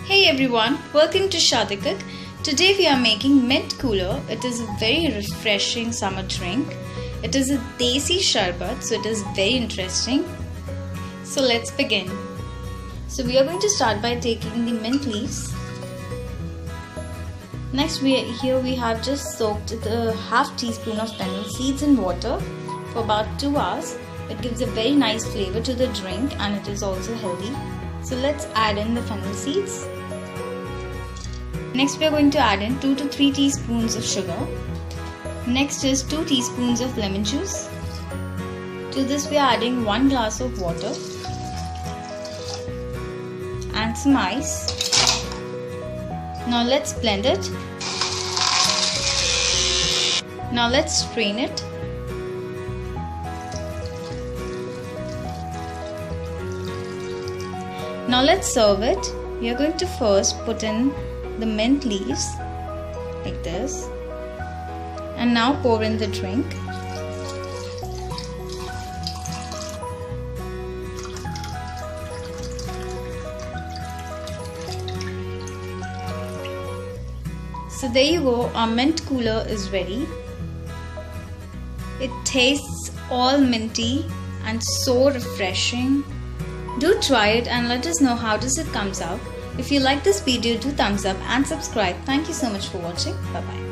Hey everyone, welcome to Sharda Cook. Today we are making mint cooler. It is a very refreshing summer drink. It is a desi sharbat, so it is very interesting. So let's begin. So we are going to start by taking the mint leaves. Next here we have just soaked the half teaspoon of fennel seeds in water for about 2 hours. It gives a very nice flavor to the drink and it is also healthy. So let's add in the fennel seeds. Next we are going to add in 2 to 3 teaspoons of sugar. Next is 2 teaspoons of lemon juice. To this we are adding 1 glass of water and some ice. Now let's blend it. Now let's strain it. Now let's serve it. We are going to first put in the mint leaves like this and now pour in the drink. So there you go, our mint cooler is ready. It tastes all minty and so refreshing. Do try it and let us know how does it comes out. If you like this video, do thumbs up and subscribe. Thank you so much for watching. Bye bye.